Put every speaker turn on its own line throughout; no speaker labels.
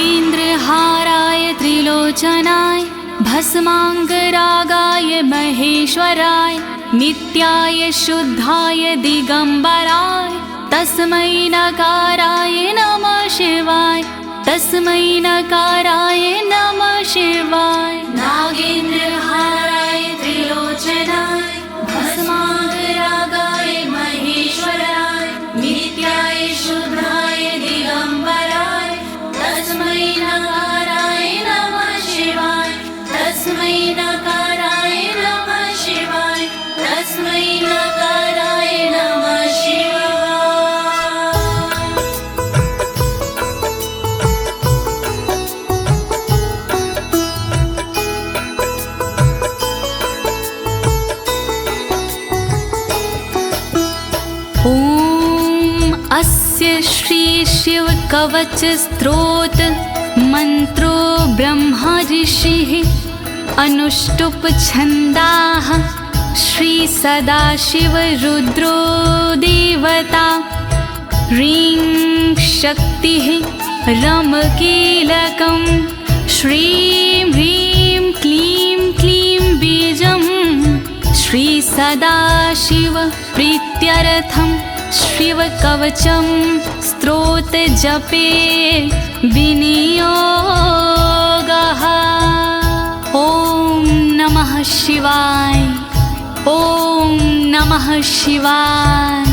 नागेन्द्रहाराय त्रिलोचनाय भस्माङ्गरागाय महेश्वराय नित्याय शुद्धाय दिगंबराय तस्मै नकाराय नमः शिवाय तस्मै नकाराय नमः शिवाय। नागेन्द्रहाराय त्रिलोचनाय भस्माङ्गरागाय महेश्वराय नित्याय शुद्धाय दिगंबराय तस्मै नकाराय नमः शिवाय तस्मै नकाराय नमः शिवाय तस्मै नकाराय नमः शिवाय। अस्य श्री शिव कवच स्तोत्र मंत्रो ब्रह्मा ऋषिः अनुष्टुप छंदाः श्री सदाशिव रुद्रो देवता ह्रीं शक्तिः रम कीलकं श्रीं ह्रीं क्लीं क्लीं बीजं श्री सदाशिव प्रीत्यर्थं शिव कवचम स्तोत्र जपे विनियोगः। ओम नमः शिवाय ओम नमः शिवाय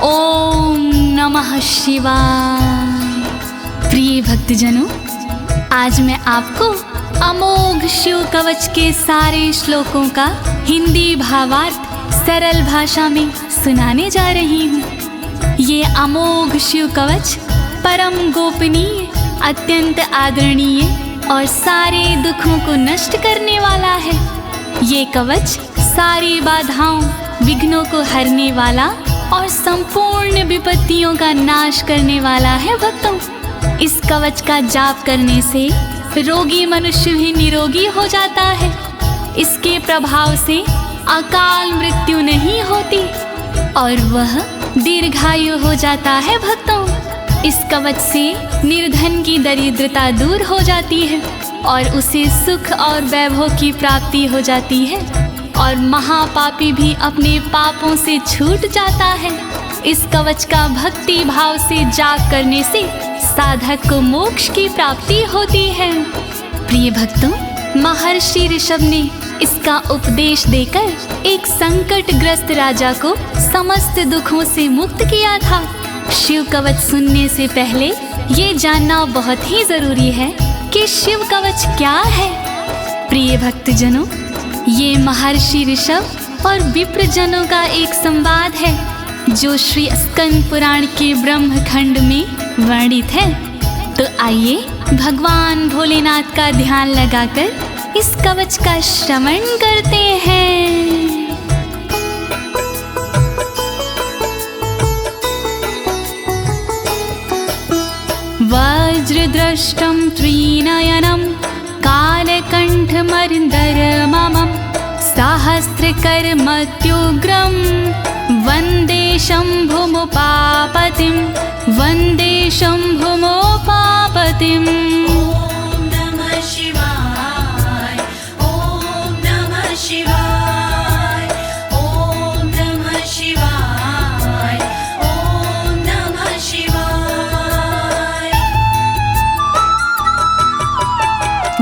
ओम नमः शिवाय। प्रिय भक्तजनों, आज मैं आपको अमोघ शिव कवच के सारे श्लोकों का हिंदी भावार्थ सरल भाषा में सुनाने जा रही हूँ। ये अमोघ शिव कवच परम गोपनीय, अत्यंत आदरणीय और सारे दुखों को नष्ट करने वाला है। ये कवच सारी बाधाओं, विघ्नों को हरने वाला और संपूर्ण विपत्तियों का नाश करने वाला है। भक्तों, इस कवच का जाप करने से रोगी मनुष्य भी निरोगी हो जाता है। इसके प्रभाव से अकाल मृत्यु नहीं होती और वह दीर्घायु हो जाता है। भक्तों, इस कवच से निर्धन की दरिद्रता दूर हो जाती है और उसे सुख और वैभव की प्राप्ति हो जाती है और महापापी भी अपने पापों से छूट जाता है। इस कवच का भक्ति भाव से जाप करने से साधक को मोक्ष की प्राप्ति होती है। प्रिय भक्तों, महर्षि ऋषभ ने इसका उपदेश देकर एक संकटग्रस्त राजा को समस्त दुखों से मुक्त किया था। शिव कवच सुनने से पहले ये जानना बहुत ही जरूरी है कि शिव कवच क्या है। प्रिय भक्तजनों, ये महर्षि ऋषभ और विप्रजनों का एक संवाद है जो श्री स्कंद पुराण के ब्रह्मखंड में वर्णित है। तो आइए भगवान भोलेनाथ का ध्यान लगाकर इस कवच का श्रवण करते हैं। वज्रदृष्टं त्रिनयनं कालकण्ठमर्दरममं सहस्रकर्मत्युग्रं वन्दे शम्भुमुपापतिं वन्दे शम्भुमुपापतिम्।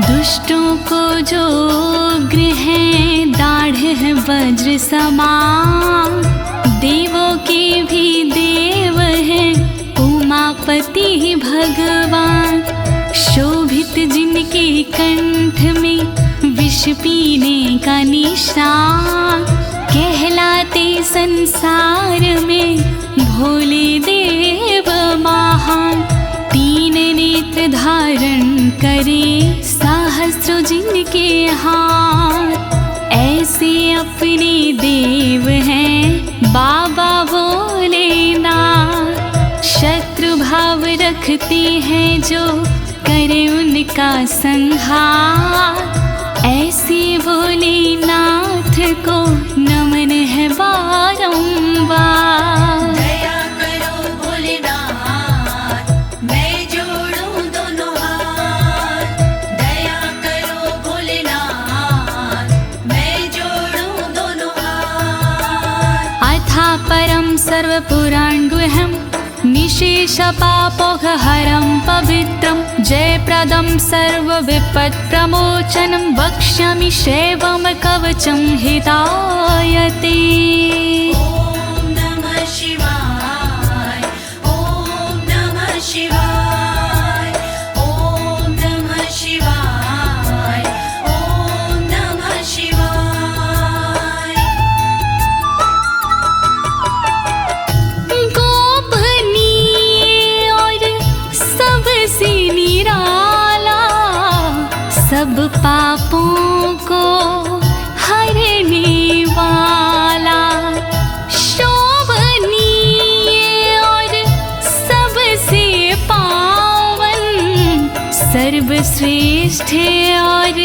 दुष्टों को जो उग्र है दाढ़ है वज्र समान, देवों के भी देव है उमापति भगवान। शोभित जिनके कंठ में विष पीने का निशान, कहलाते संसार में भोले देव महान। तीन नेत्र धारण करे सहस्रों जिनके हाथ, ऐसे अपने देव हैं बाबा भोलेनाथ। शत्रु भाव रखते हैं जो करे उनका संहार, ऐसे भोलेनाथ को नमन है बारंबार। दया करो भोलेनाथ, मैं जोड़ूं दोनों हाथ, परं सर्वपुराणगुह्यं निशेषपापोघहरं पवित्रं जयप्रदं सर्वविपत्प्रमोचनं वक्ष्यामि शैवं कवचं हितायते।
ॐ नमः शिवाय, ॐ नमः शिवाय, ॐ नमः शिवाय, ॐ नमः शिवाय।
गोपनीय और सबसे निराला, सब पापों को हरने वाला, शोभनीय और सबसे पावन, सर्वश्रेष्ठ और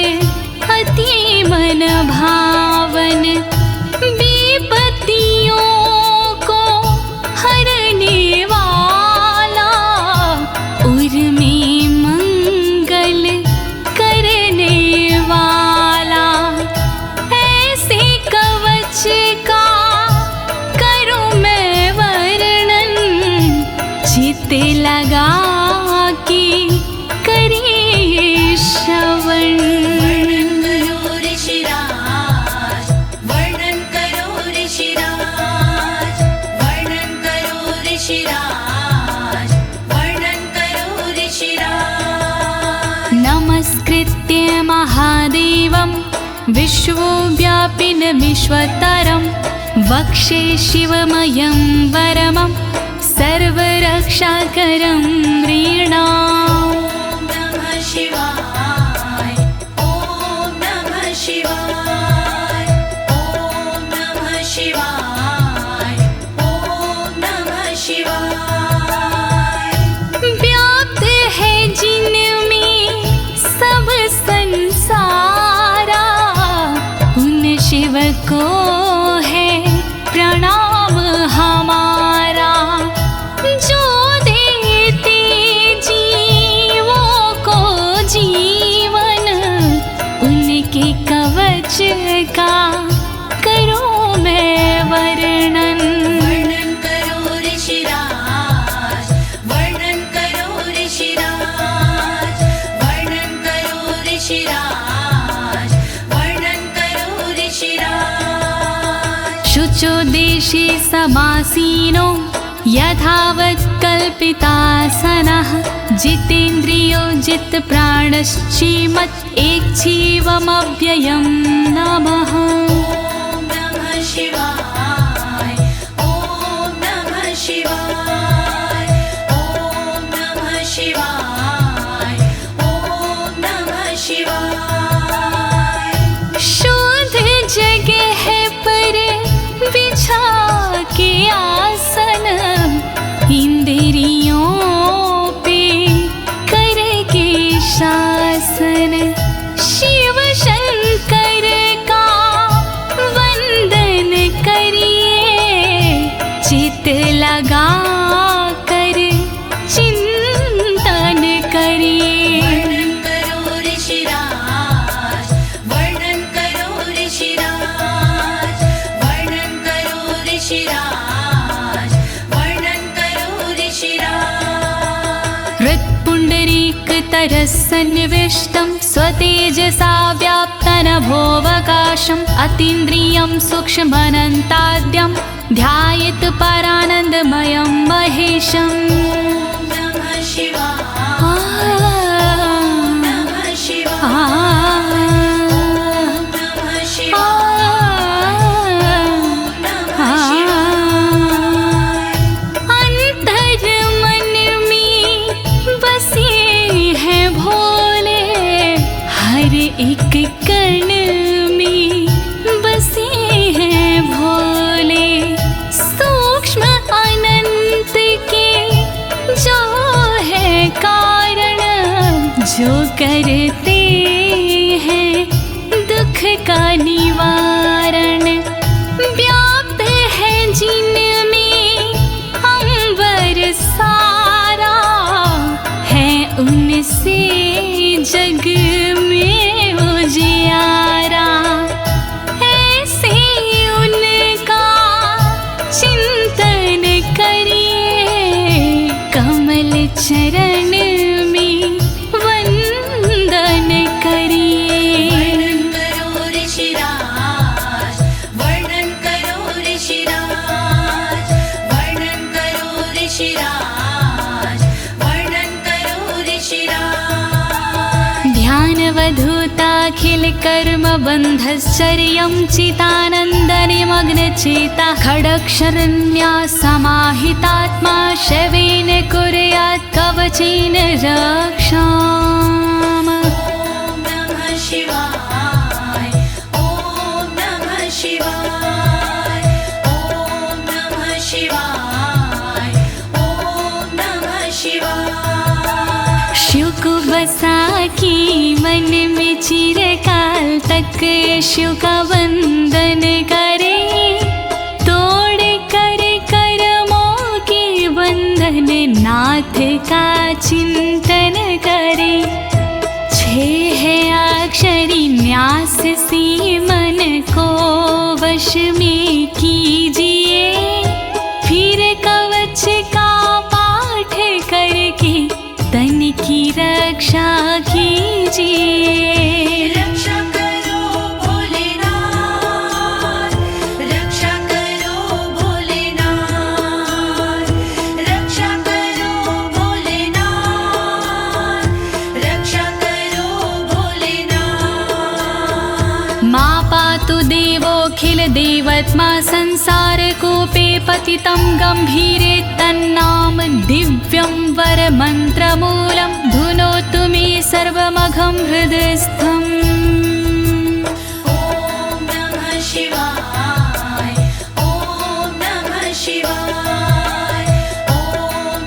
अति मन भावन, विपत्तियों को हरने वाला, उर में मंगल करने वाला, ऐसे कवच का करूं मैं वर्णन, चित्त लगा के करिए श्रवण।
वर्णन करो ऋषिराज, वर्णन करो ऋषिराज, वर्णन करो ऋषिराज, वर्णन करो ऋषिराज।
नमस्कृत्य महादेवं विश्वव्यापिनमीश्वरं वक्षे शिवमयं वरमं सर्वरक्षाकरं नृणाम्।
ॐ नमः शिवाय, ॐ नमः शिवाय, ॐ नमः शिवाय, ॐ नमः शिवाय।
व्याप्त है जिनमें सब संसारा, उन शिव को है प्रणाम हमारा, जो देते जीवों को जीवन, उनके कवच का करूं मैं वर्णन।
वर्णन करो ऋषिराज, वर्णन करो ऋषिराज, वर्णन करो ऋषिराज, वर्णन करो ऋषिराज।
शुचो देशे समासीनो यथावत् कल्पितासनः, जितेन्द्रियो जितप्राणश्चेमत् एकजीवमव्ययं नमः।
ॐ नमः शिवाय, ॐ नमः शिवाय, ॐ नमः शिवाय, ॐ नमः शिवाय।
शुद्ध जगह पर बिछा के आसन, इंद्रियों पे करके शासन, शिव शंकर का वंदन करिए, चित लगा कर चिंतन करिए।
वर्णन करो ऋषिराज, वर्णन करो ऋषिराज, वर्णन करो ऋषिराज, वर्णन करो ऋषिराज।
हृत्पुण्डरीकतरसन्निविष्टं स्वतेजसा व्याप्तनभोऽवकाशम्, अतीन्द्रियं सूक्ष्ममनन्ताद्यं ध्यायेत् परानन्दमयं महेशम्।
ॐ नमः शिवाय, नमः शिवाय, नमः शिवाय, नमः शिवाय।
अंतर मन में बसे हैं भोले, हर एक कण में बसे हैं भोले, सूक्ष्म अनंत के जो है कारण, जो करते हैं दुख का निवारण, व्याप्त है जिनमें अंबर सारा, है उनसे जग में उजियारा, ऐसे उनका चिंतन कर्मबन्धश्चर्यं चितानन्दनिमग्नचेता खडक्षरण्या समाहितात्मा शवेन कुर्यात् कवचेन रक्षाम्।
ॐ नमः शिवाय ॐ नमः शिवाय ॐ नमः शिवाय ॐ नमः शिवाय।
शिव को बसा की मन में चिरकाल तक शिव का वंदन करे, तोड़ कर कर्मों के बंधन नाथ का चिंतन करे। छह अक्षरी न्यास सी मन को वश में कीजिए, फिर कवच का पाठ करके तन की रक्षा कीजिए।
रक्षा करो भोलेनाथ, रक्षा करो भोलेनाथ, रक्षा करो भोलेनाथ, रक्षा करो भोलेनाथ।
मां पातु देवोऽखिल देवत्मा संसार कूपे पतितं गंभीरे तन्नाम दिव्यं वरमन्त्रमूलं धुनोतु मे सर्वमघं हृदयस्थम्।
ॐ नमः शिवाय ॐ नमः शिवाय ॐ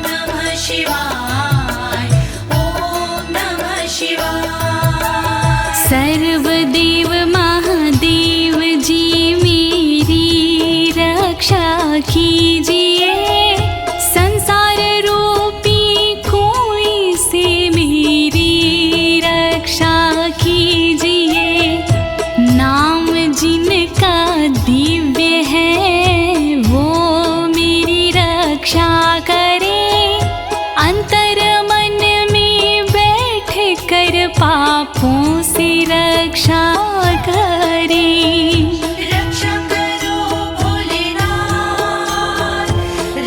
नमः शिवाय ॐ नमः शिवाय।
सर्वदेव महादेव जी मेरी रक्षा कीजिए, संसार रूपी कोई से मेरी रक्षा कीजिए। नाम जिनका दिव्य है वो मेरी रक्षा करे, अंतर मन में बैठ कर पापों से रक्षा करे।
रक्षा करो भोलेनाथ,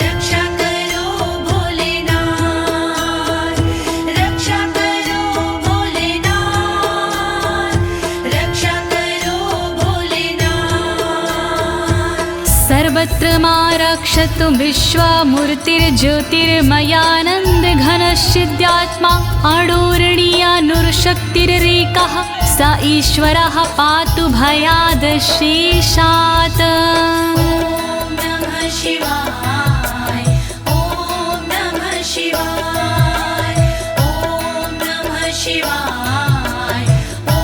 रक्षा करो भोलेनाथ, रक्षा करो भोलेनाथ, रक्षा करो भोलेनाथ।
सर्वत्र मां रक्षतु विश्वमूर्तिर्ज्योतिर्मयानन्द घनश्चिद्यात्मा अडोरणीयानुर्शक्तिरेकः स ईश्वरः पातु भयादशेषात्।
ॐ नमः शिवाय ॐ नमः शिवाय ॐ नमः शिवाय ॐ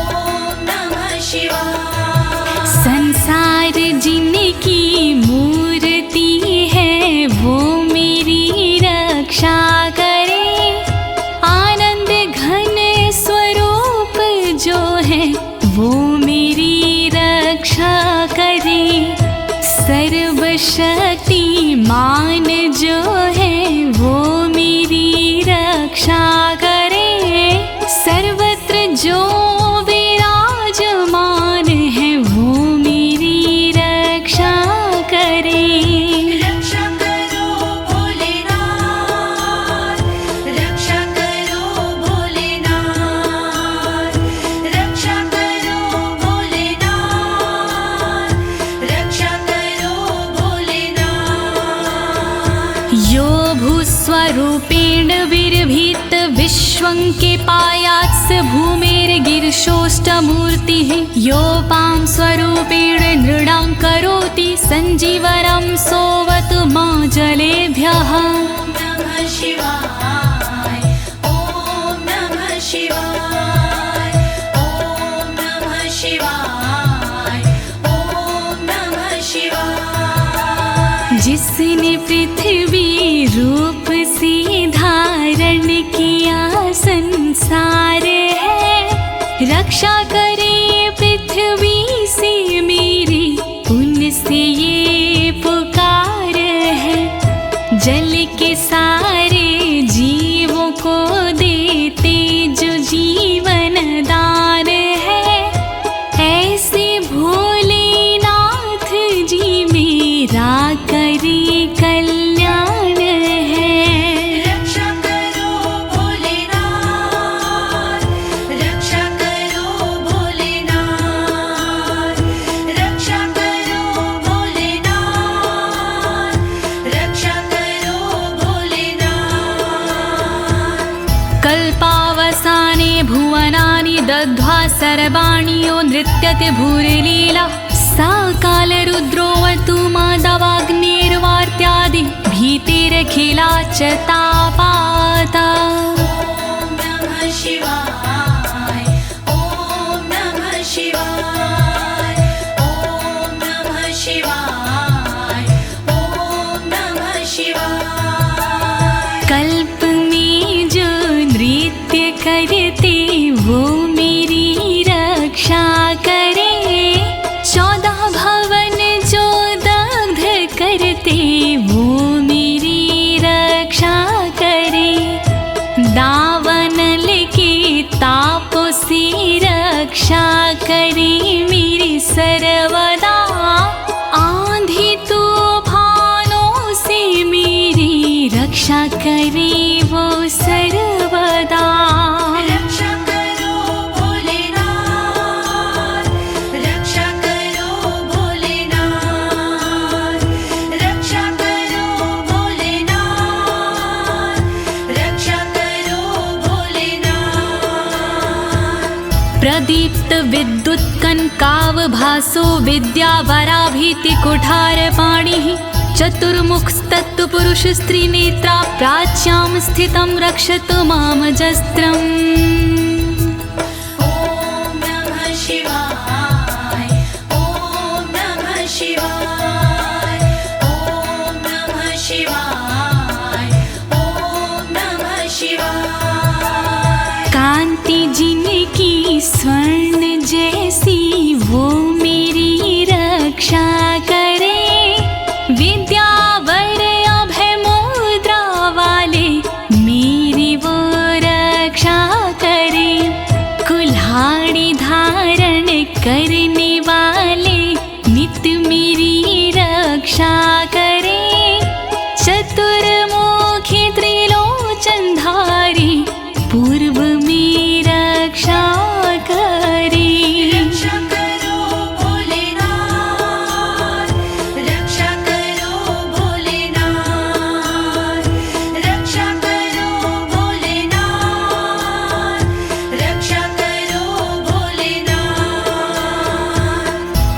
नमः शिवाय।
संसार जिनकी मूर्ति है वो मेरी रक्षा करे, आनंद घन स्वरूप जो है वो मेरी रक्षा करे। सर्वशक्तिमान जो है वो मेरी रक्षा करे, सर्वत्र जो विराजमान है वो मेरी रक्षा करे।
रक्षा करो भोलेनाथ, रक्षा करो भोलेनाथ, रक्षा करो भोलेनाथ, रक्षा करो भोलेनाथ।
यो भूस्वरूपेण विर्भीत विश्वं के पायात् स भूमेर्गिरिशोष्टमूर्तिः, योपां स्वरूपेण नृणां करोति सञ्जीवनं सोऽवतु मां जलेभ्यः।
ॐ नमः शिवाय ॐ नमः शिवाय ॐ नमः शिवाय ॐ नमः शिवाय।
जिसने पृथ्वी रूप से धारण किया संसार है, रक्षा करे पृथ्वी से मेरी उनसे ये पुकार है। जल के सारे जीवों को देते जो जीवन दान है, ऐसे भोलेनाथ जी मेरा करे कल्याण है।
रक्षा करो भोलेनाथ, रक्षा करो भोलेनाथ,
सर्वाणि नृत्यते भूरिलीला सा कालरुद्रोऽवतु माधवाग्निर्वार्त्यादि भीतिरखिला च तापाता।
ॐ नमः शिवाय ॐ नमः शिवाय ॐ नमः शिवाय ॐ नमः शिवाय।
कल्प में जो नृत्य करते वो मेरी रक्षा करे, 14 भवन जो दग्ध करते वो मेरी रक्षा करे। दावानल के तापों से रक्षा करे मेरी सर्वदा, आंधी तूफानों से मेरी रक्षा करे वो सर्वदा।
रक्षा करो भोलेनाथ, रक्षा करो भोलेनाथ, रक्षा करो भोलेनाथ, रक्षा करो भोलेनाथ।
प्रदीप्त विद्युत कनकावभासो विद्यावराभीति कुठारपाणिः, चतुर्मुखस्तत्पुरुष स्त्रीनेत्रा प्राच्यां स्थितं रक्षतु मामजस्त्रम्।
ॐ नमः शिवाय ॐ नमः शिवाय ॐ नमः शिवाय ॐ नमः शिवाय।
कांति जिनकी स्वर्ण जैसी वो मेरी रक्षा करे, विद्यावर अभय मुद्रा वाले मेरी वो रक्षा करे। कुल्हाड़ी धारण करने वाले नित्य मेरी रक्षा करे। चतुर्मुखी त्रिलोचनधारी पूर्व में रक्षा करे।
रक्षा करो भोलेनाथ, रक्षा करो भोलेनाथ, रक्षा करो भोलेनाथ, रक्षा करो भोलेनाथ।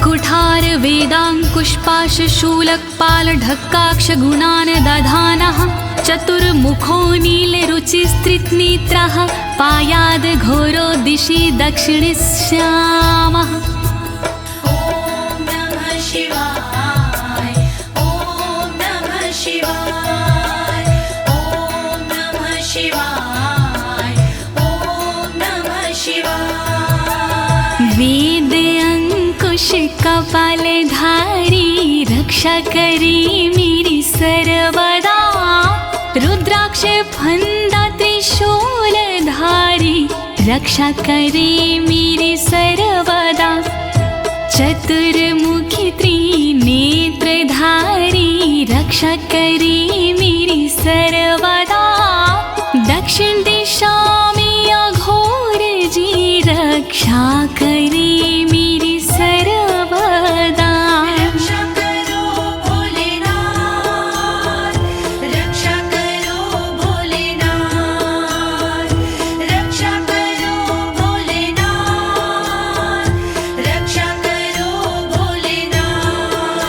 कुठार वेदांकुशपाश शूलकपाल ढक्काक्ष गुणान् दधानः, चतुर्मुखो नीलरुचिस्त्रिनेत्रः पायाद् घोरो दिशि दक्षिणश्यामः।
ॐ नमः शिवाय ॐ नमः शिवाय ॐ नमः शिवाय ॐ नमः शिवाय।
वेद अंकुश कपालधारी रक्षा करे मेरी सर्वदा, रुद्राक्ष फंदा त्रिशूलधारी रक्षा करे मेरी सर्वदा। चतुर्मुखी त्रिनेत्रधारी रक्षा करे मेरी सर्वदा। दक्षिण दिशा में अघोर जी रक्षा करे मेरी सर्वदा।
रक्षा करो भोलेनाथ, रक्षा करो भोलेनाथ, रक्षा करो भोलेनाथ, रक्षा करो भोलेनाथ।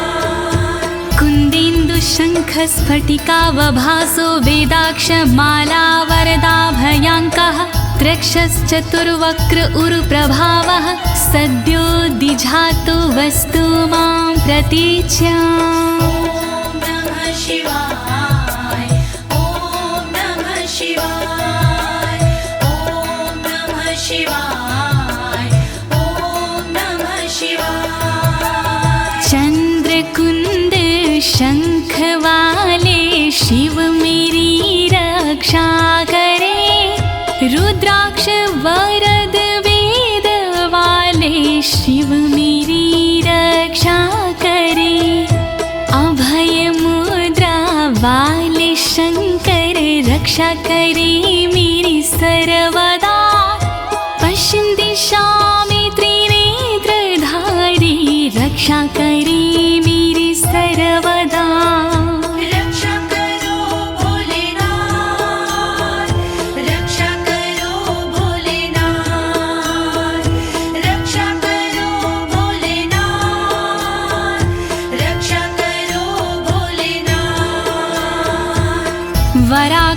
कुन्देन्दु शङ्ख स्फटिकावभासो वेदाक्ष माला वरदाभयाङ्कः, त्रक्षश्चतुर्वक्र उरुप्रभावः सद्यो दिझातु वस्तु मां प्रतीच्याम्।
ॐ नमः शिवाय ॐ नमः शिवाय ॐ नमः शिवाय ॐ नमः शिवाय।
चंद्रकुंद शंख वाले शिव मेरी रक्षा करे, रुद्राक्ष वरद वेद वाले शिव मेरी रक्षा करे। अभय मुद्रा वाले शंकर रक्षा करे मेरी सर्वदा। पश्चिम दिशा में त्रिनेत्रधारी रक्षा करे मेरी सर्वदा।
रक्षा करो भोलेनाथ, रक्षा करो भोलेनाथ,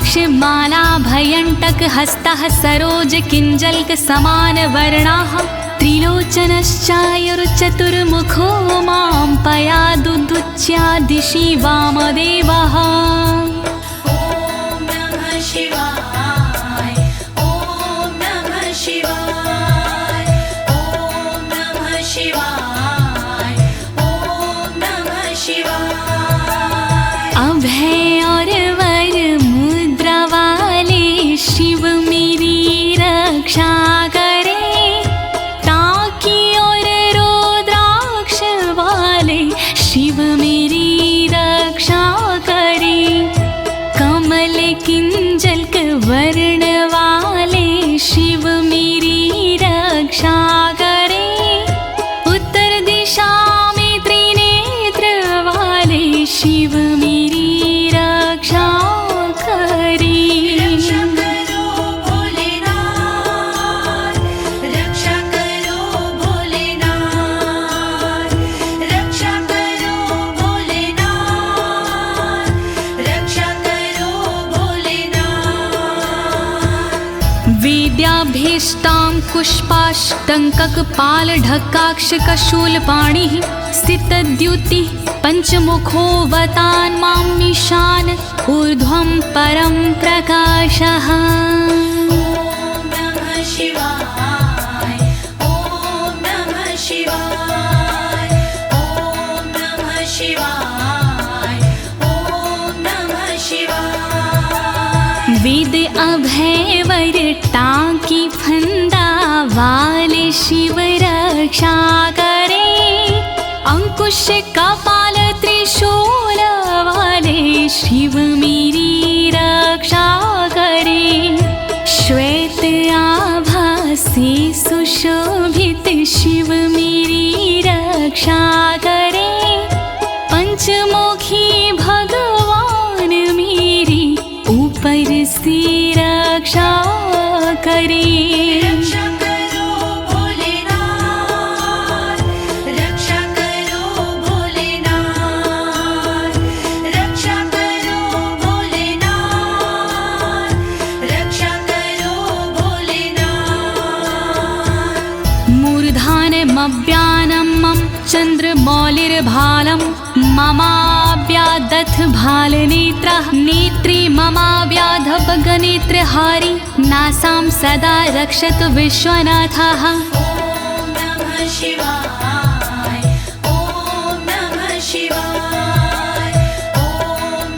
रुद्राक्ष माला भयंटक हस्तः सरोज किंजल्क समान वर्णाः त्रिलोचनश्चायुर्चतुर्मुखो मां पयादुदुच्या दिशि वामदेवः।
ॐ नमः शिवाय ॐ नमः शिवाय ॐ नमः शिवाय ॐ नमः शिवाय।
अभय और वर मुद्रा वाले शिव मेरी रक्षा करे, ताकि और रुद्राक्ष वाले शिव मेरी रक्षा करे। कमल किंजल्क वर्ण वाले शिव मेरी रक्षा करे। उत्तर दिशा में त्रिनेत्र वाले शिव मेरी रक्षा करे।
रक्षा करो भोलेनाथ, रक्षा करो भोलेनाथ, रक्षा करो भोलेनाथ, रक्षा करो भोलेनाथ।
वेद्याभीष्टां पुष्पाष्टङ्ककपालढक्काक्षकशूलपाणिः स्थितद्युतिः पञ्चमुखोऽवतान् मामीशान ऊर्ध्वं परं प्रकाशः।
ॐ नमः शिवाय ॐ नमः शिवाय ॐ नमः शिवाय ॐ नमः शिवाय।
वेद अभय वर टांकी फंदा वाले शिव रक्षा करे। अंकुश कपाल त्रिशूल वाले शिव मेरी रक्षा करे। श्वेत आभा से सुशोभित शिव मेरी रक्षा करे। पंचमुखी भगवान मेरी ऊपर से रक्षा करे।
रक्षा करो भोलेनाथ, रक्षा करो भोलेनाथ, रक्षा करो भोलेनाथ, रक्षा करो भोलेनाथ।
मूर्धानमव्यानं मम चन्द्रमौलिर्भालं ममाव्यादथ भालनेत्रः नेत्री ममाव्याधपगनेत्रहारी नासां सदा रक्षतु विश्वनाथः।
ॐ नमः शिवाय ॐ नमः शिवाय ॐ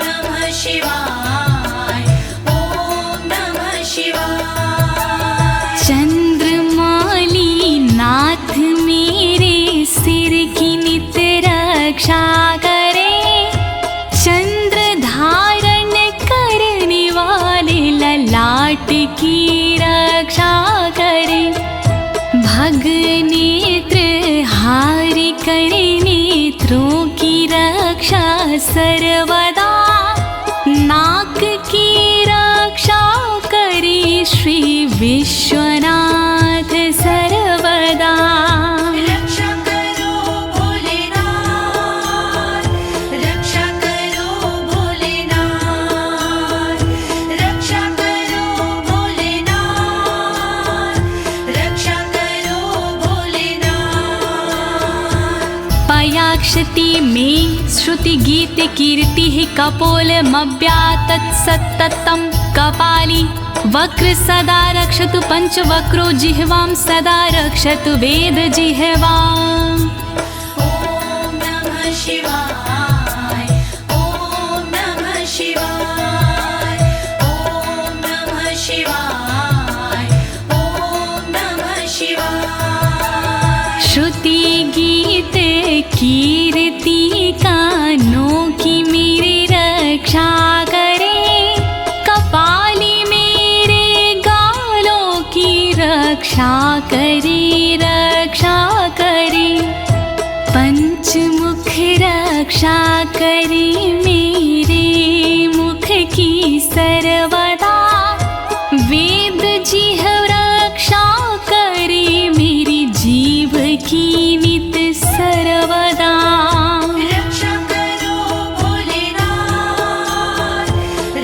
नमः शिवाय ॐ नमः शिवाय।
चंद्रमौली नाथ मेरे सिर की नित रक्षा करे। चंद्र धारण करने वाले ललाट की रक्षा करे। भग नेत्र हारि करे नेत्रों की रक्षा सर्वदा। नाक की रक्षा करे श्री विश्वनाथ सर्वदा।
रक्षा करो भोलेनाथ, रक्षा करो भोलेनाथ, रक्षा करो भोलेनाथ, रक्षा करो भोलेनाथ।
पयाक्षति में श्रुति गीत कीर्ति कपोलमव्यातत् सत्ततं कपाली वक्र सदा रक्षतु पंचवक्रो जिह्वां सदा रक्षतु वेद जिह्वाम्।
ॐ नमः शिवाय ॐ नमः शिवाय ॐ नमः शिवाय ॐ नमः शिवाय।
श्रुति गीत कीर्ति कानों की मेरी रक्षा करे। कपाली मेरे गालों की रक्षा करे रक्षा करे। पंचमुख रक्षा करे मेरे मुख की सर्वदा। वेद जिह्व रक्षा करे मेरी जीव की नित सर्वदा।
रक्षा करो भोलेनाथ,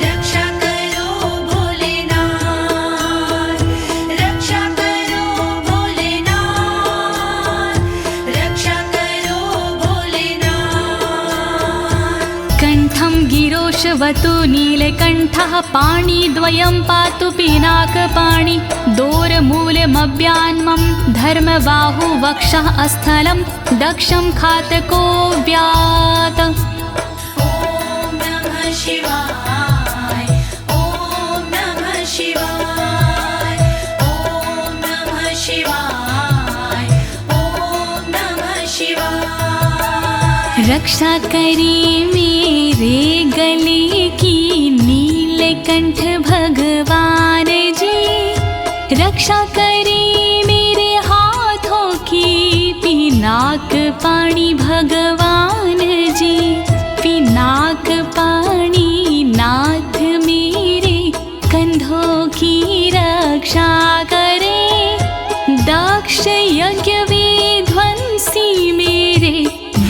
रक्षा करो
कण्ठं गिरोशवतु नीलकण्ठः पाणिद्वयं पातु पिनाकपाणि दोरमूलमव्यान्मं धर्मबाहु वक्षः अस्थलं दक्षं खातको व्यात्।
ॐ नमः शिवाय ॐ नमः शिवाय ॐ नमः शिवाय ॐ नमः शिवाय।
रक्षा करी मेरे गले की नीलकंठ भगवान जी, रक्षा करी मेरे हाथों की पिनाक पाणी भगवान जी, पिनाक पाणी नाथ मेरे कंधों की रक्षा करे, दक्ष यज्ञ विध्वंसी मेरे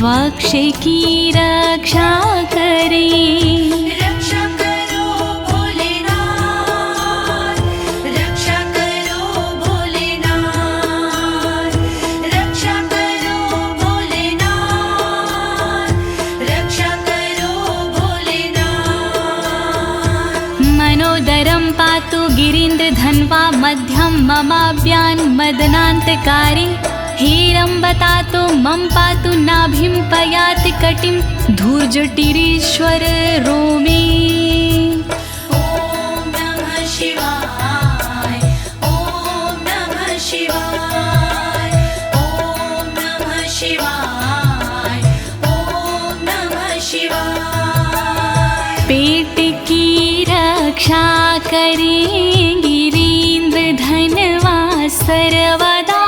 वक्ष की रक्षा करे।
रक्षा करो भोलेनाथ, रक्षा करो भोलेनाथ, रक्षा करो भोलेनाथ, रक्षा करो भोलेनाथ।
मनोदरं पातु गिरीन्द्रधन्वा मध्यं ममाव्यान् मदनान्तकारी, हेरम्बतातो मम पातु नाभिं पयाति कटिं धूर्जटिरीश्वर रोमे।
ॐ नमः शिवाय ॐ नमः शिवाय ॐ नमः शिवाय ॐ नमः शिवाय।
पेट की रक्षा करें गिरीन्द्रधनवा सर्वदा,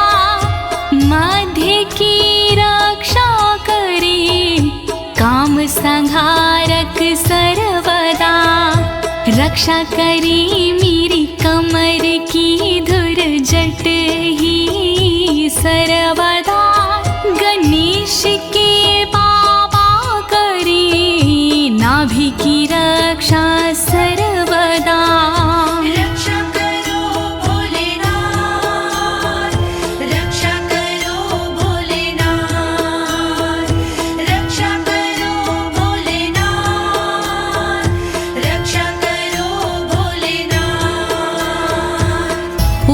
मध्य की रक्षा करें काम संहारक सर्वदा, रक्षा करें मेरी कमर की धुरजट ही सर्वदा, गणेश के बाबा करें नाभि की रक्षा सर्वदा।
रक्षा करो भोलेनाथ, रक्षा करो भोलेनाथ, रक्षा करो भोलेनाथ, रक्षा करो भोलेनाथ।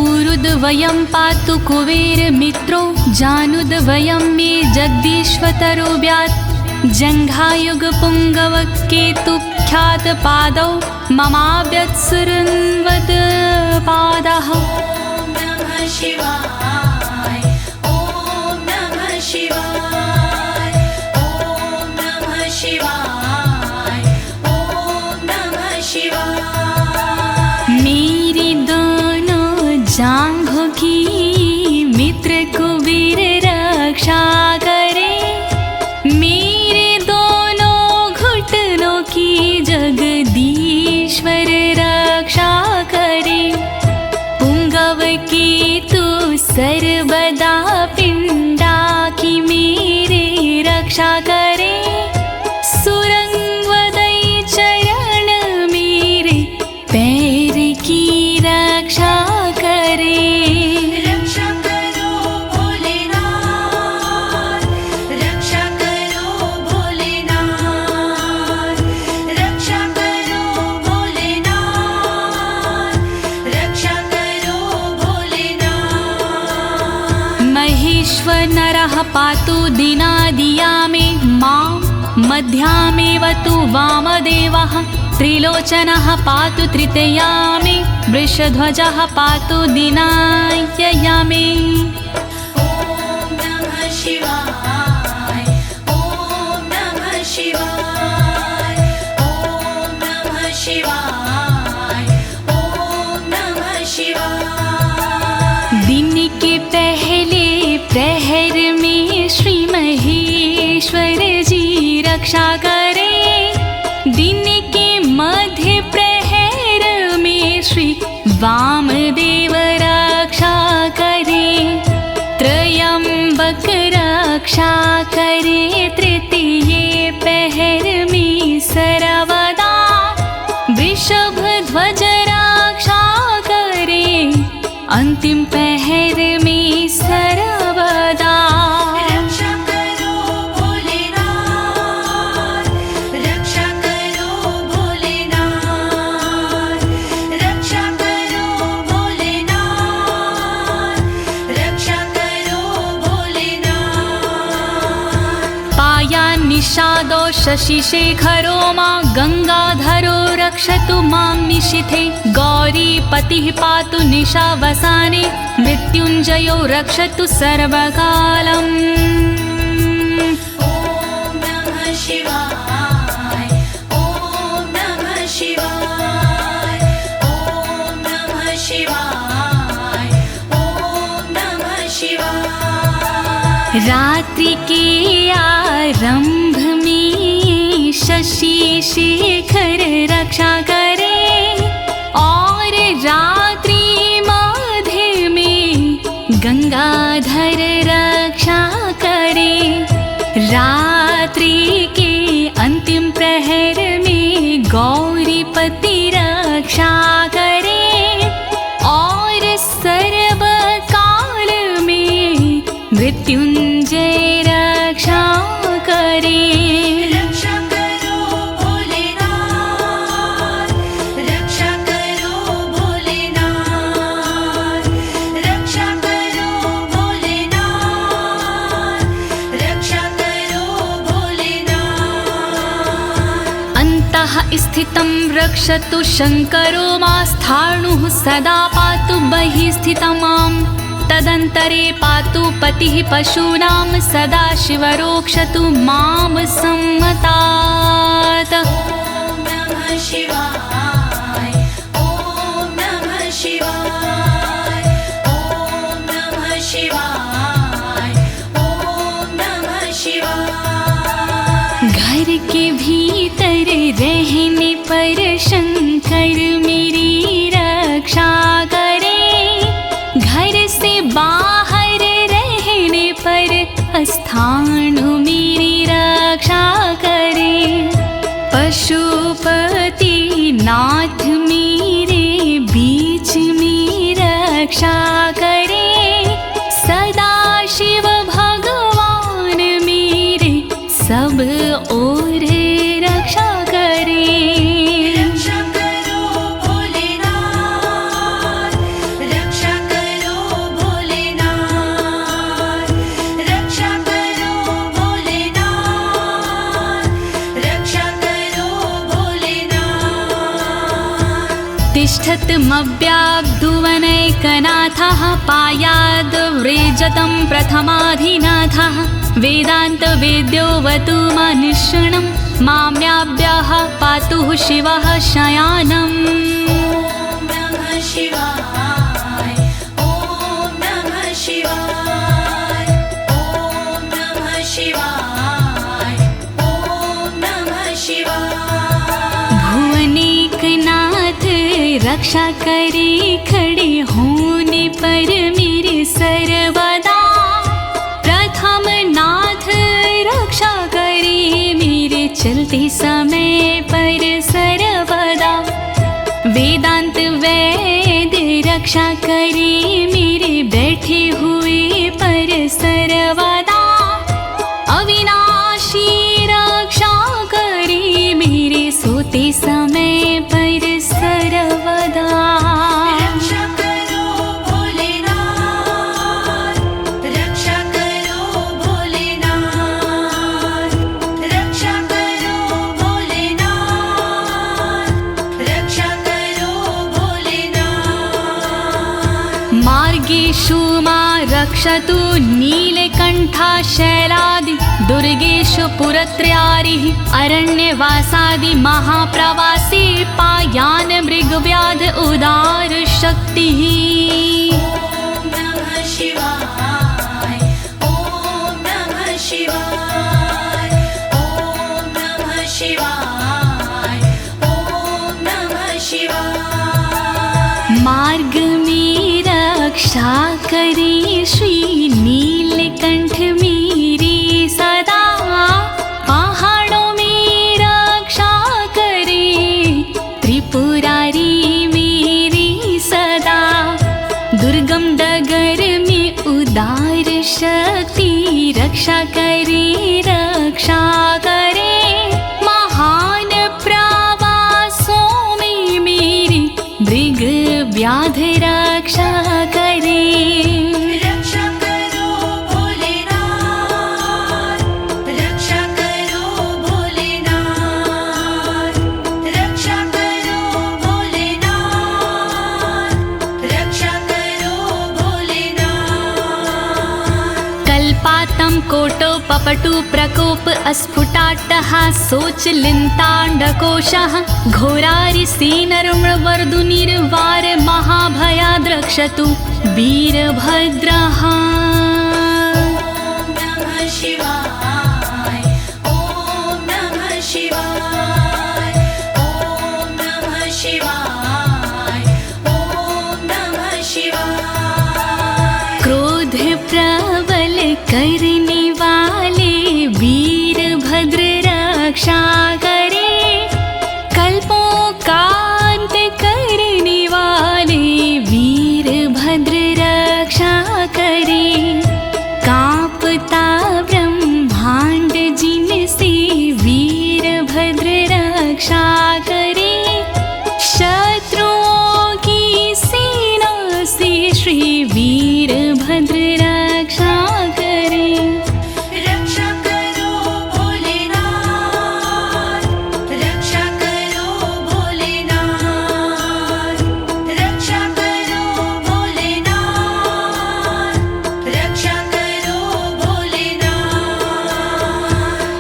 ऊरुद्वयं पातु कुबेर मित्रो, जानुद्वयं मे जगदीश्वतरो व्यात्, जङ्घायुग पुङ्गव केतुख्यात पादौ ममाव्यत्सुरन्वद पादः।
ॐ नमः शिवाय ॐ नमः शिवाय ॐ नमः शिवाय ॐ नमः शिवाय।
मेरी दोनों जांघों की मित्र कुबेर रक्षा करे, मेरे दोनों घुटनों की जगदीश्वर रक्षा करे, पुंगव की तू सर्वदा पिंडा की मेरे रक्षा करे, सुरंगवदई चरण मेरे पैर की रक्षा करे।
रक्षा करो भोलेनाथ, रक्षा करो भोलेनाथ, रक्षा करो भोलेनाथ, रक्षा करो भोलेनाथ।
महेश्वर नरः पातु दिनादिया मे मां, मध्यामेवतु वामदेवः, त्रिलोचनः पातु तृतीया मे, वृषध्वजः पातु दिनायया मे।
ॐ नमः शिवाय ॐ नमः शिवाय ॐ नमः शिवाय ॐ नमः शिवाय।
दिन के पहले प्रहर में श्री महेश्वर जी रक्षा करे, दिन के मध्य प्रहर में श्री वामदेव रक्षा करे, त्रयंबक रक्षा करे, तृतीय पहर में सर्वदा, वृषभ ध्वज रक्षा करे, अंतिम पहर में सर्वदा।
रक्षा करो भोलेनाथ, रक्षा
निषादो शशिशेखरो मां गङ्गाधरो रक्षतु मां निशिथे गौरीपतिः पातु निशावसाने मृत्युञ्जयो रक्षतु सर्वकालम्
ॐ नमः शिवाय ॐ नमः शिवाय ॐ नमः शिवाय ॐ नमः शिवाय।
रात्रि के आरंभ में शशि शेखर रक्षा करे और रात्रि मध्य में गंगाधर रक्षा करे। रात्रि के अंतिम प्रहर में गौरीपति रक्षा करे और सर्वकाल में मृत्युंजय रक्षा करे।
रक्षा करो भोलेनाथ रक्षा करो भोलेनाथ रक्षा करो भोलेनाथ रक्षा करो भोलेनाथ।
अन्तः स्थितं रक्षतु शङ्करो मास्थाणुः सदा पातु बहिः स्थितं माम् तदन्तरे पातु पतिः पशूनां सदा शिवरोक्षतु मां सम्मतात्।
ॐ नमः शिवाय ॐ नमः शिवाय ॐ नमः शिवाय ॐ नमः शिवाय।
घर के भीतर रहने पर शंकर मेरी रक्षा करे घर से बाहर रहने पर स्थान मेरी रक्षा करे। पशुपति नाथ मेरे बीच में रक्षा करे सदा शिव भगवान मेरे सब ओर रक्षा करे।
रक्षा करो भोलेनाथ रक्षा करो भोलेनाथ रक्षा करो भोलेनाथ रक्षा करो भोलेनाथ।
तिष्ठतमव्याब्धुवनैकनाथः पायाद्व्रेजतं प्रथमाधिनाथः वेदान्तवेद्योऽवतु मनुष्यणं माम्याभ्यः पातु शिवः शयानम्।
ॐ नमः शिवाय ॐ नमः शिवाय ॐ नमः शिवाय ॐ नमः शिवाय।
भुवनेकनाथ रक्षा करे खड़े होने पर मेरे सर्वदा प्रथम नाथ रक्षा करे मेरे चलते समय पर सर्वदा। वेदांत वैद्य रक्षा करे मेरे बैठे हुए पर सर्वदा। अविनाशी रक्षा करे मेरे सोते समय पर सर्वदा।
रक्षा करो भोलेनाथ रक्षा करो भोलेनाथ रक्षा करो भोलेनाथ रक्षा करो भोलेनाथ।
मार्गेषु मां रक्षतु नीलकण्ठा शैलादि दुर्गेषु पुरत्रयारिः अरण्यवासादि महाप्रवासी पायान् मृगव्याध उदार शक्तिः।
ॐ नमः शिवाय ॐ नमः शिवाय ॐ नमः शिवाय ॐ नमः शिवाय।
मार्ग में रक्षा करे श्री नीलकंठ मेरी सदा। पहाड़ों में रक्षा करे त्रिपुरारी मेरी सदा। दुर्गम डगर में उदार शक्ति रक्षा करे महान प्रवासों में मेरी मृग व्याध रक्षा करे।
रक्षा करो भोलेनाथ रक्षा करो
पपटु प्रकोप अस्फुटाट्टहासोच लिन्ताण्डकोशः घोरारिसेनर्मवर्दुनिर्वार महाभयाद्रक्षतु वीरभद्रः।
शिवाय ॐ नमः शिवाय ॐ नमः शिवाय ॐ नमः शिवाय।
क्रोध प्रबल करने वाले वीरभद्र रक्षा करे, कल्पों का अंत करने वाले वीरभद्र रक्षा करे। कांपता ब्रह्मांड जिनसे वीरभद्र रक्षा करे, शत्रुओं की सेना से श्री वीरभद्र रक्षा करे।
रक्षा करो भोलेनाथ, रक्षा करो भोलेनाथ, रक्षा करो भोलेनाथ, रक्षा करो भोलेनाथ।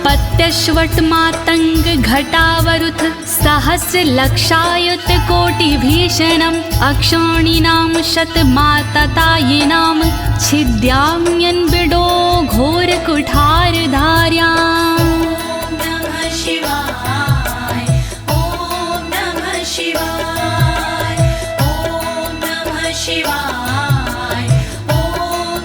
पत्यश्वट मातंग घटावरुथ सहस्र लक्षायुत कोटि भीषणम् अक्षौणीनां शतमाततायिनां छिद्याम्यन् बिडो घोर कुठार धार्याम्।
नमः शिवाय ॐ नमः शिवाय ॐ नमः शिवाय ॐ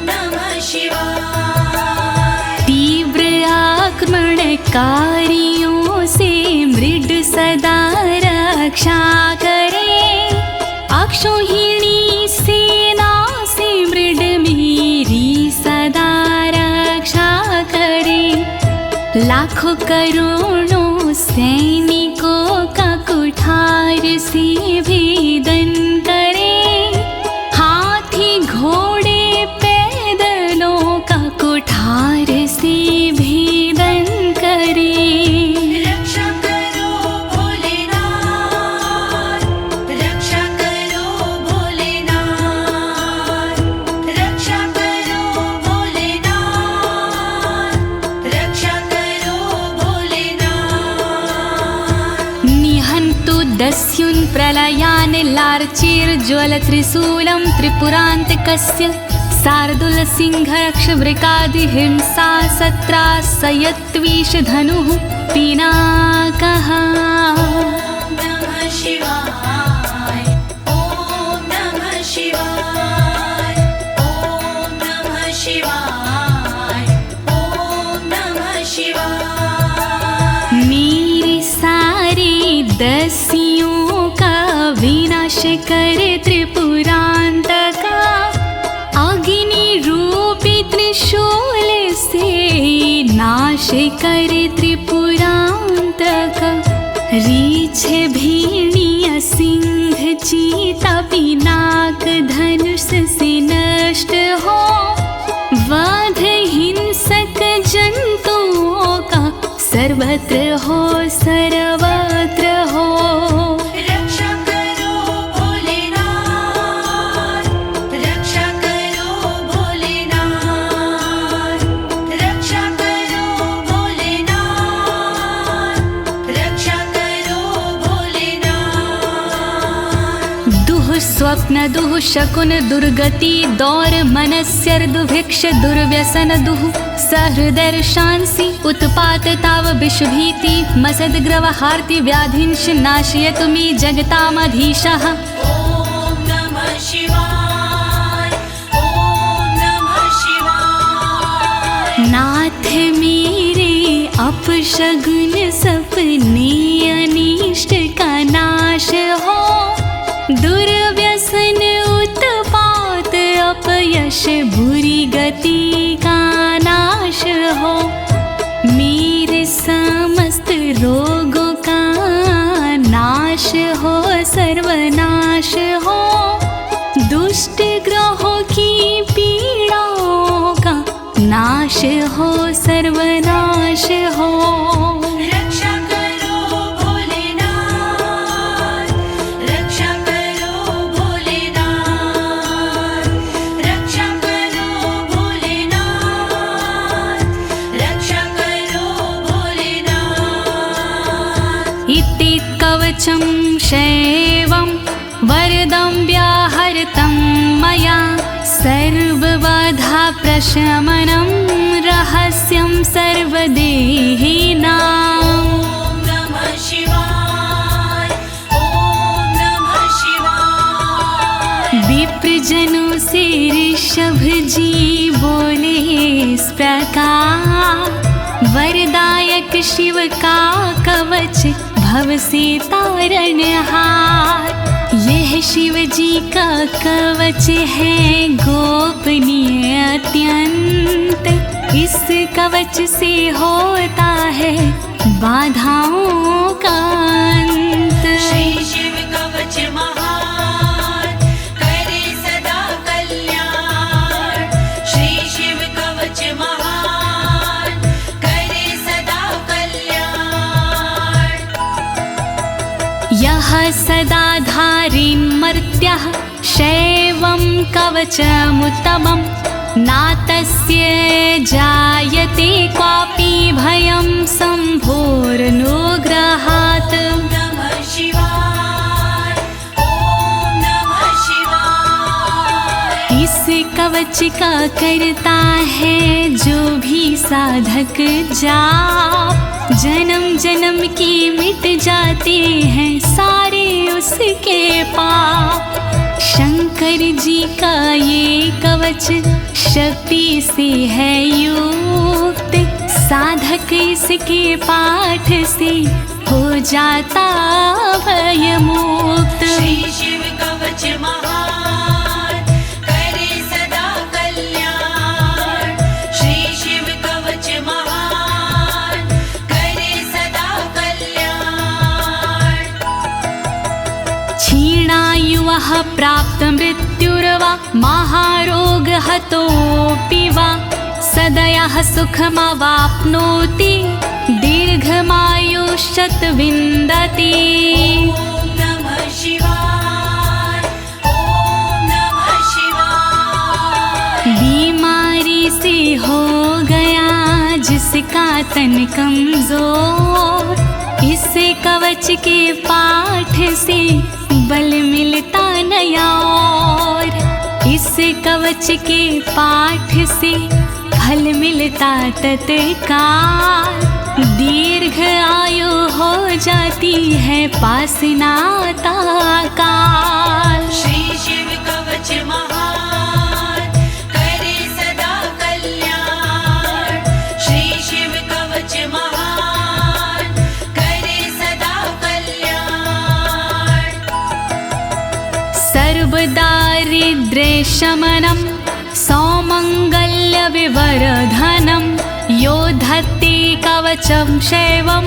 नमः शिवाय।
तीव्र आक्रमणकारियों से मृड सदा रक्षा करे, अक्षौहिणी सेना से मृड मेरी सदा रक्षा करे। लाखों करोड़ों सैनिकों का कुठार से भेदन करे, हाथी घोड़े पैदलों का कुठार से भेदन करे।
रक्षा करो भोलेनाथ, रक्षा करो भोलेनाथ, रक्षा करो भोलेनाथ, रक्षा करो भोलेनाथ।
निहन्तु दस्युन् प्रलयान् लार्चेर्ज्वलत्रिशूलं त्रिपुरान्तकस्य शार्दूलसिंहरक्षवृकादिहिंसा सत्रासयत्विषधनुः पिनाकः।
नमः शिवाय ॐ नमः शिवाय ॐ नमः शिवाय ॐ नमः शिवाय।
मेरे सारे दस्युओं का विनाश करे त्रिपुरान्तका, अग्नि रूपी त्रिशूल से नाश करे त्रिपुरान्तका। रीछ भेड़िया सिंह चीता पिनाक धनुष से नष्ट हो, वध हिंसक जंतुओं का सर्वत्र हो सर्वत्र हो।
रक्षा करो भोलेनाथ, रक्षा करो भोलेनाथ, रक्षा करो भोलेनाथ, रक्षा करो भोलेनाथ।
दुः स्वप्न दुः शकुन दुर्गति दौर मनस्यर दुभिक्ष दुर्व्यसन दुः सहृदर्शांसि उत्पात ताव विषभीति मसद्ग्रवहार्ति व्याधिंश नाशयतु मे जगतामधीशः।
ॐ नमः शिवाय ॐ नमः शिवाय।
नाथ मेरे अपशगुन सपने अनिष्ट का नाश हो, दुर्व्यसन उत्पात अपयश बुरी गति का नाश हो। मेरे समस्त रोगों का नाश हो सर्वनाश हो, दुष्ट ग्रहों की पीड़ाओं का नाश हो सर्वनाश हो।
रक्षा करो भोलेनाथ, रक्षा करो भोलेनाथ, रक्षा करो भोलेनाथ,
कवचं शैवं वरदं व्याहृतं मया सर्वबाधा प्रशमनं रहस्यं सर्वदेहिनां।
नमः शिवाय ॐ नमः शिवाय।
विप्रजनों से ऋषभ जी बोले इस प्रकार, वरदायक शिव का कवच भव से तारणहार। यह शिव जी का कवच है गोपनीय अत्यंत, इस कवच से होता है बाधाओं का अंत।
श्री शिव कवच महान करे सदा कल्याण। श्री शिव कवच महान करे सदा कल्याण।
यः सदा धारिन्मर्त्यः शैवं कवचमुत्तमं, नातस्य जायते क्वापि भयं शम्भोरनुग्रहात्।
नमः शिवाय ॐ नमः शिवाय।
इस कवच का करता है जो भी साधक जाप, जन्म जन्म के मिट जाते हैं सारे उसके पाप। शंकर जी का ये कवच शक्ति से है युक्त, साधक इसके पाठ से हो जाता भयमुक्त।
श्री शिव कवच महान करे सदा कल्याण। श्री शिव कवच महान करे सदा कल्याण।
क्षीणायुः प्राप्त मृत्युर्वा महारोगहतोऽपि वा, सदयः सुखमवाप्नोति दीर्घमायुष्यत् विन्दति।
ॐ नमः शिवाय ॐ नमः शिवाय।
बीमारी से हो गया जिसका तन कमजोर, इस कवच के पाठ से बल मिलता नया और। इस कवच के पाठ से फल मिलता तत्काल, दीर्घ आयु हो जाती है पास नाता काल।
श्री शिव कवच महान करे सदा कल्याण। श्री शिव कवच महान करे सदा कल्याण।
सर्वदारिद्र्यशमनं सौमङ्गल्यविवर्धनं, यो धत्ते कवचं शैवं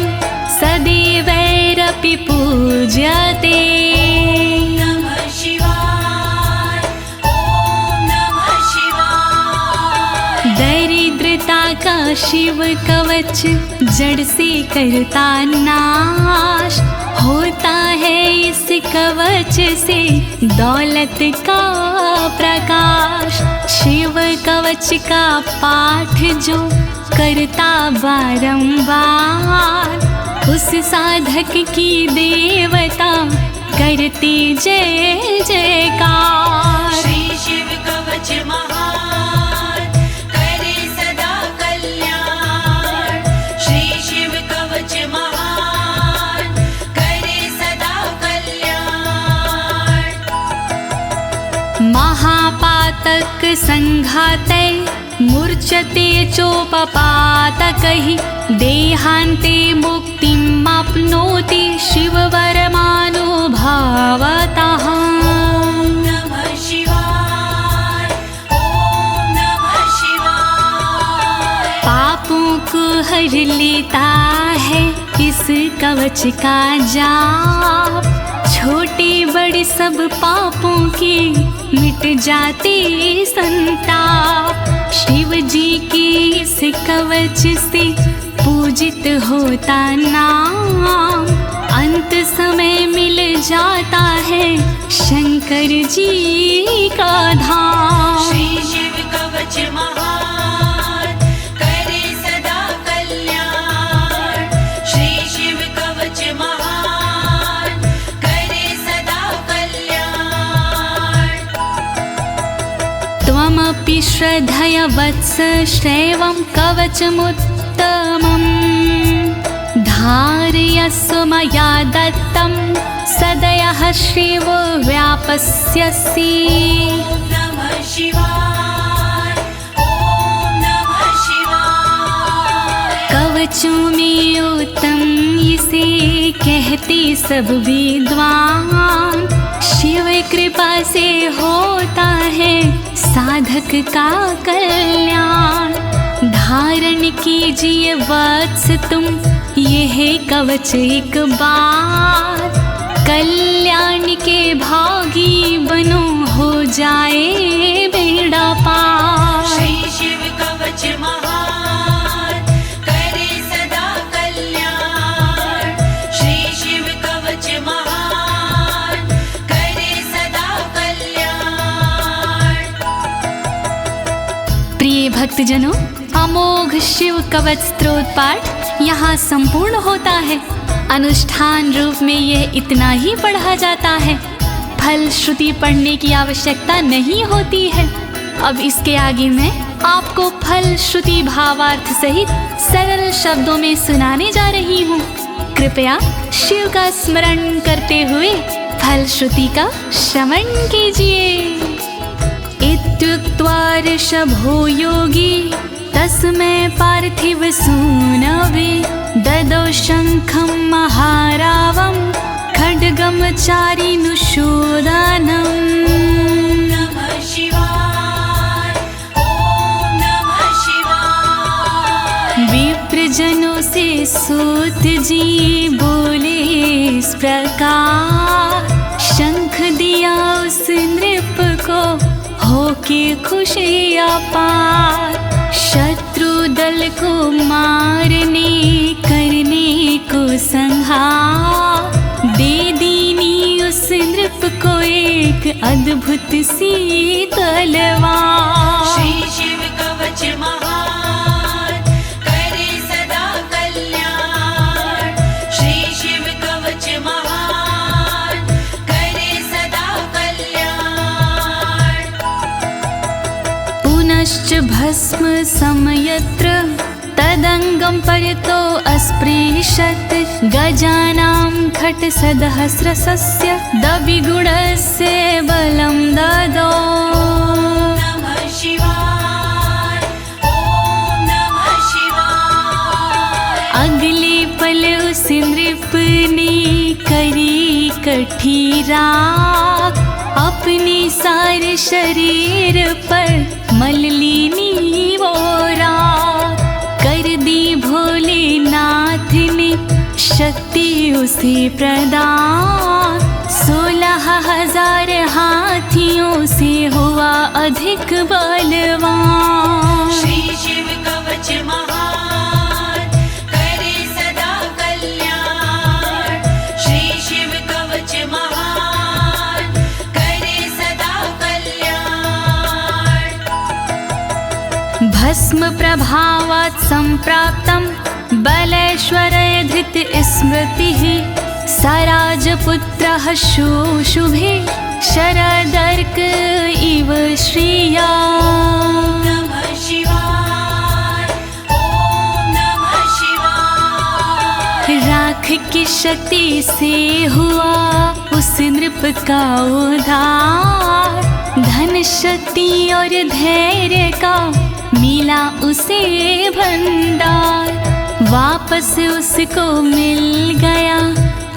सदैवैरपि पूज्यते।
नमः शिवाय ॐ नमः शिवाय।
दरिद्रता का शिव कवच जड़ से करता नाश, होता है इस कवच से दौलत का प्रकाश। शिव कवच का पाठ जो करता बारंबार, उस साधक की देवता करती जय जयकार।
श्री शिव कवच महान करे सदा कल्याण। श्री शिव कवच महान करे सदा कल्याण।
महापातक संघाते मूर्छते चोपपातकैः, देहान्ते मुक्तिमाप्नोति शिववरमानुभावतः।
नमः शिवाय ॐ नमः शिवाय।
पापों को हर लेता है इस कवच का जाप, छोटे बड़े सब पापों के मिट जाते संताप। शिव जी के इस कवच से पूजित होता नाम, अंत समय मिल जाता है शंकर जी का धाम।
श्री शिव कवच महान करे सदा कल्याण। श्री शिव कवच महान
श्रद्धया वत्स श्रेवं कवचमुत्तमम् धारयस्व मया दत्तं सदयः श्रीवो व्यापस्यसि।
नमः शिवाय, ॐ नमः शिवाय।
कवचों में उत्तम इसे कहते सब विद्वान, शिव कृपा से होता है साधक का कल्याण। धारण कीजिए वत्स तुम यह कवच एक बार, कल्याण के भागी बनो हो जाए बेड़ा पार।
श्री शिव कवच महान करे सदा कल्याण। श्री शिव कवच महान करे सदा कल्याण।
प्रिय भक्तजनों, अमोघ शिव कवच स्तोत्र पाठ यहाँ संपूर्ण होता है। अनुष्ठान रूप में यह इतना ही पढ़ा जाता है, फल श्रुति पढ़ने की आवश्यकता नहीं होती है। अब इसके आगे मैं आपको फल श्रुति भावार्थ सहित सरल शब्दों में सुनाने जा रही हूँ। कृपया शिव का स्मरण करते हुए फल श्रुति का श्रवण कीजिए। इत्युक्त्वा ऋषभो योगी तस्मै पार्थिव सूनवे ददौ शङ्खं महारावं खड्गं चारिनुशोदानम्।
नमः शिवाय, ॐ नमः शिवाय।
विप्रजनों से सूत जी बोले इस प्रकार, शंख दिया उस नृप को होके खुशी अपार। शत्रु दल को मारने करने को संहार, दे दीनी उस नृप को एक अद्भुत सी तलवार।
श्री शिव कवच महान करे सदा कल्याण। श्री शिव कवच महान करे सदा कल्याण।
पुनश्च भस्म समयत्र तदंगं परितो अस्पृशत्, गजानां खट्सहस्रस्य दविगुणस्य बलं ददौ।
नमः शिवाय, ॐ नमः शिवाय।
अगले पल उस नृप ने करी कठी राख, अपने सारे शरीर पर मल ली वो राख। कर दी भोलेनाथ ने शक्ति उसे प्रदान, 16,000 हाथियों से हुआ अधिक बलवान।
श्री शिव कवच महान करे सदा कल्याण। श्री शिव कवच महान करे सदा कल्याण।
भस्म प्रभावात् सम्प्राप्तं बलेश्वरे धृत स्मृतिः, सराजपुत्रः शुशुभे शरदर्क इव श्रिया।
नमः शिवाय, ॐ नमः शिवाय।
राख की शक्ति से हुआ उस नृप का उद्धार, धन शक्ति और धैर्य का मिला उसे भंडार। वापस उसको मिल गया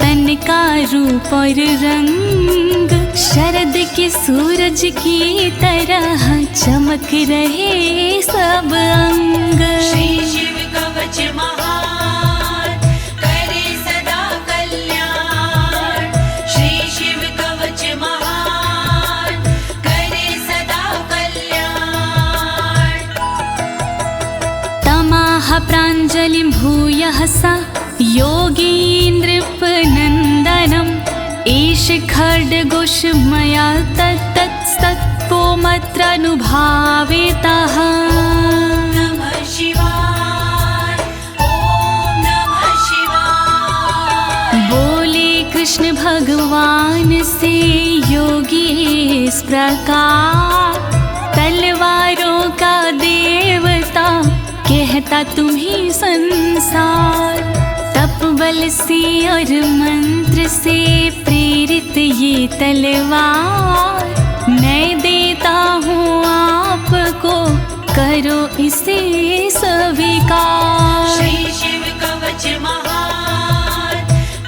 तन का रूप और रंग, शरद के सूरज की तरह चमक रहे सब अंग।
श्री शिव कवच महान करे सदा कल्याण। श्री शिव कवच महान करे सदा कल्याण।
तमाह प्राञ्जलिं भूयः सा योगीन्द्रपनन्दनम्, एष खड्गोष मया तत्तत्पोमत्रानुभावितः।
नमः शिवाय, ॐ नमः शिवाय।
बोले कृष्ण भगवान से योगी इस प्रकार, तलवारों देता तुम्हें संसार। तप बल से और मंत्र से प्रेरित ये तलवार, मैं देता हूँ आपको, करो इसे स्वीकार।
श्री शिव कवच महान,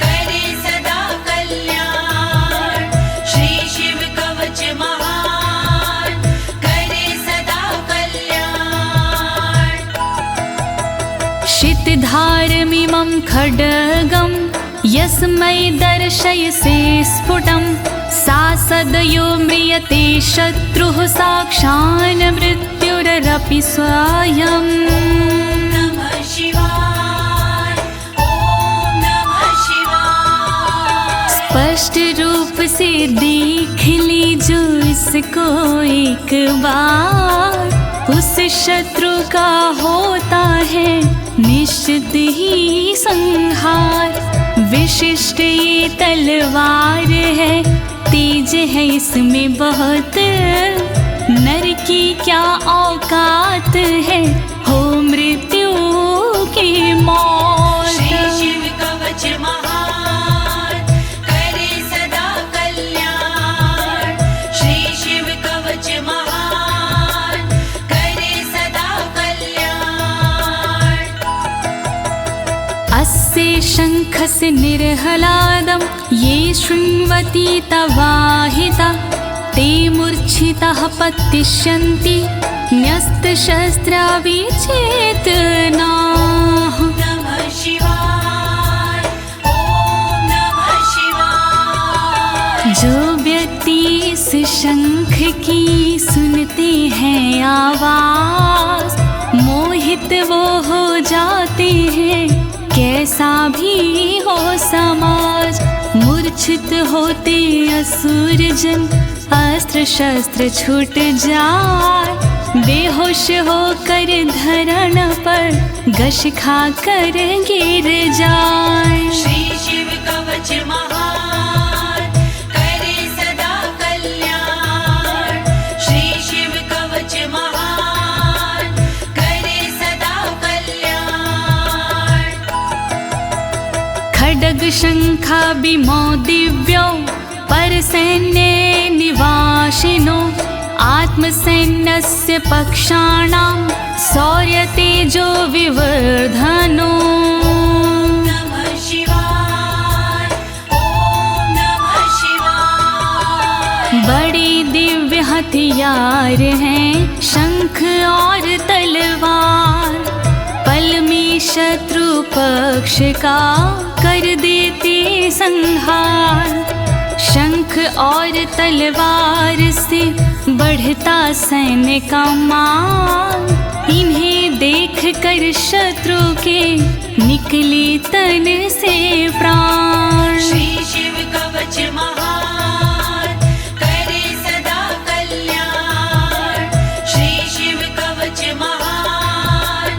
करे सदा कल्याण। श्री शिव कवच महान, करे सदा कल्याण।
शितधारमिमं खड्गं यस्मै दर्शयसे स्फुटं, सा सदयो म्रियते शत्रुः साक्षान् मृत्युरपि स्वयं।
नमः शिवाय, ओम नमः शिवाय।
स्पष्ट रूप से देख लीजो इसको एक बार, उस शत्रु का होता है निश्चित ही संहार। विशिष्ट ये तलवार है, तेज है इसमें बहुत, नर की क्या औकात है, हो मृत्यु की मौत।
श्री शिव कवच महान, करे सदा कल्याण। श्री शिव कवच महान, करे सदा कल्याण।
अस्य शङ्खस्य निर्हलादं ये शृण्वन्ति तवाहिता, ते मूर्छिताः पतिष्यन्ति न्यस्तशस्त्रा विचेतनाः।
नमः शिवाय, ओम नमः शिवाय।
जो व्यक्ति इस शंख की सुनते हैं आवाज, मोहित वो हो जाते हैं, कैसा भी हो समाज। मूर्छित होते असुर जन, अस्त्र शस्त्र छूट जाए, बेहोश होकर धरण पर घस खा कर गिर जाए।
श्री शिव कवच महान, करे सदा कल्याण। श्री शिव कवच महान, करे सदा कल्याण।
खड्ग शंखाभिमो दिव्यो परसैन्ये निवासिनो, आत्मसैन्यस्य पक्षाणां शौर्यतेजो विवर्धनो।
नमः शिवाय, ओम नमः शिवाय।
बड़ी दिव्य हथियार हैं शंख और तलवार, पल में शत्रु पक्ष का कर देते संहार। शंख और तलवार से बढ़ता सैन्य का मान, इन्हें देख कर शत्रु के निकले तन से प्राण।
श्री शिव कवच महान, करे सदा कल्याण। श्री शिव कवच महान,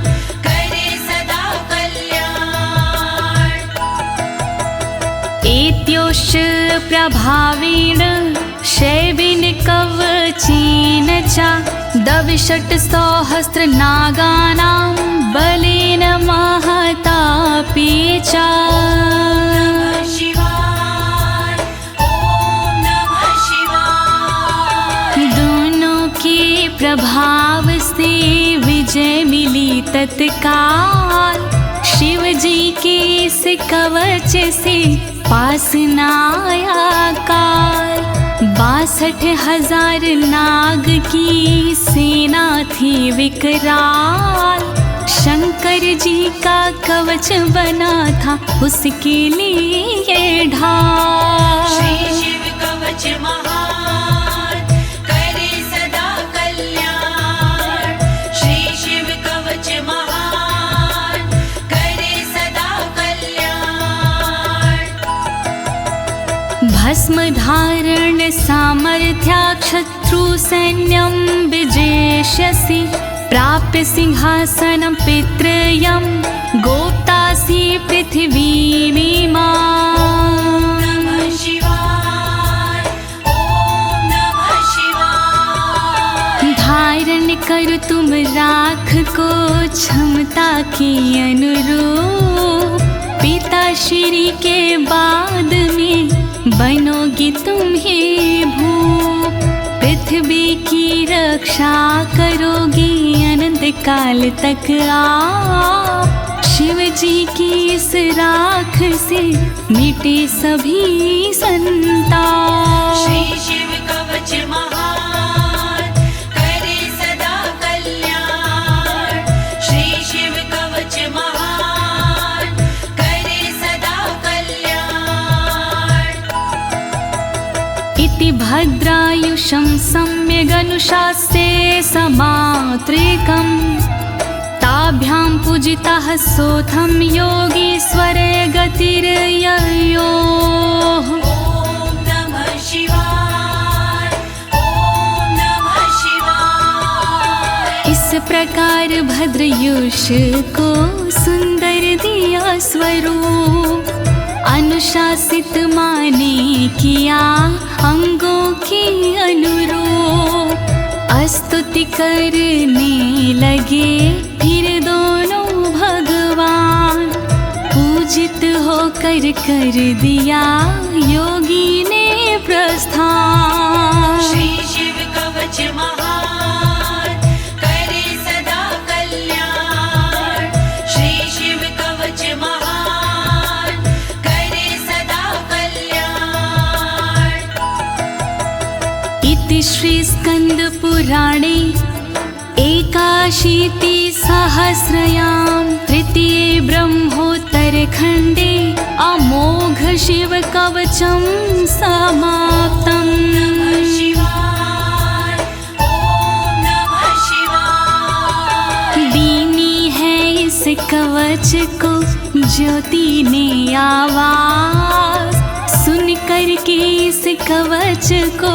करे सदा कल्याण।
एत्योश्च प्रभावेण शैवेन कवचेन च, दविषट् सहस्र नागानां बलेन महतापि च।
नमः शिवाय, ओम नमः शिवाय।
दोनों के प्रभाव से विजय मिली तत्काल, शिव जी के इस कवच से पास न आया काल। 62,000 नाग की सेना थी विकराल, शंकर जी का कवच बना था उसके लिए ढाल।
श्री शिव कवच महान, करे सदा कल्याण। श्री शिव कवच महान, करे सदा कल्याण।
भस्म धारण सामर्थ्या शत्रु सैन्यं विजेष्यसि, प्राप्य सिंहासनं पितृयं गोप्तासि पृथिवीमिमां।
नमः शिवाय, ओम नमः शिवाय।
धारण कर तुम तुम राख को क्षमता के अनुरूप, पिता श्री के बाद में बनोगी तुम ही भूप। पृथ्वी की रक्षा करोगी अनंत काल तक आप, शिव जी की इस राख से मिटे सभी संताप।
श्री शिव कवच महान करे सदा कल्याण, श्री शिव कवच महान करे सदा कल्याण।
इति भद्रायुषं सम्यगनुशास्ये समात्रिकम्, ताभ्यां पूजितः सोऽथं योगीश्वरे गतिर्ययोः।
ॐ नमः शिवाय, ॐ नमः शिवाय।
इस प्रकार भद्रयुष को सुंदर दिया स्वरूप, अनुशासित माने किया अंगों के अनुरूप। स्तुति करने लगे फिर दोनों भगवान, पूजित होकर कर दिया योगी ने प्रस्थान।
श्री शिव कवच महान करे सदा कल्याण, श्री शिव कवच महान करे सदा कल्याण।
इति श्री स्कंद पुराणे एकाशीति सहस्रयां तृतीये ब्रह्मोत्तर खंडे अमोघ शिव कवचं समाप्तम्।
नमः शिवाय, ॐ नमः शिवाय।
दीनी है इस कवच को ज्योति ने आवाज, सुन कर के इस कवच को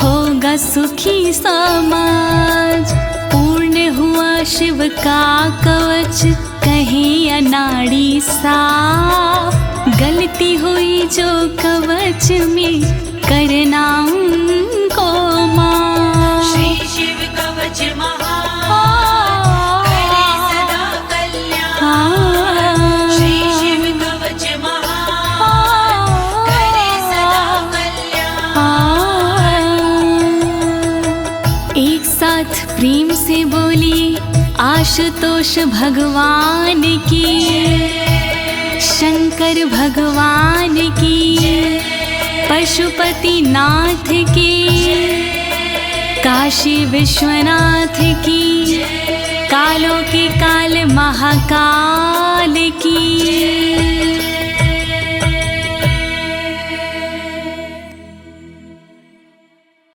होगा सुखी समाज। पूर्ण हुआ शिव का कवच कहे अनाड़ी साफ, गलती हुई जो कवच में करना उनको माफ।
श्री शिव कवच महान करे सदा कल्याण, श्री शिव कवच महान करे सदा कल्याण।
एक साथ प्रेम से बोलिए आशुतोष भगवान की, शंकर भगवान की, पशुपति नाथ की, काशी विश्वनाथ की, कालों के काल महाकाल की।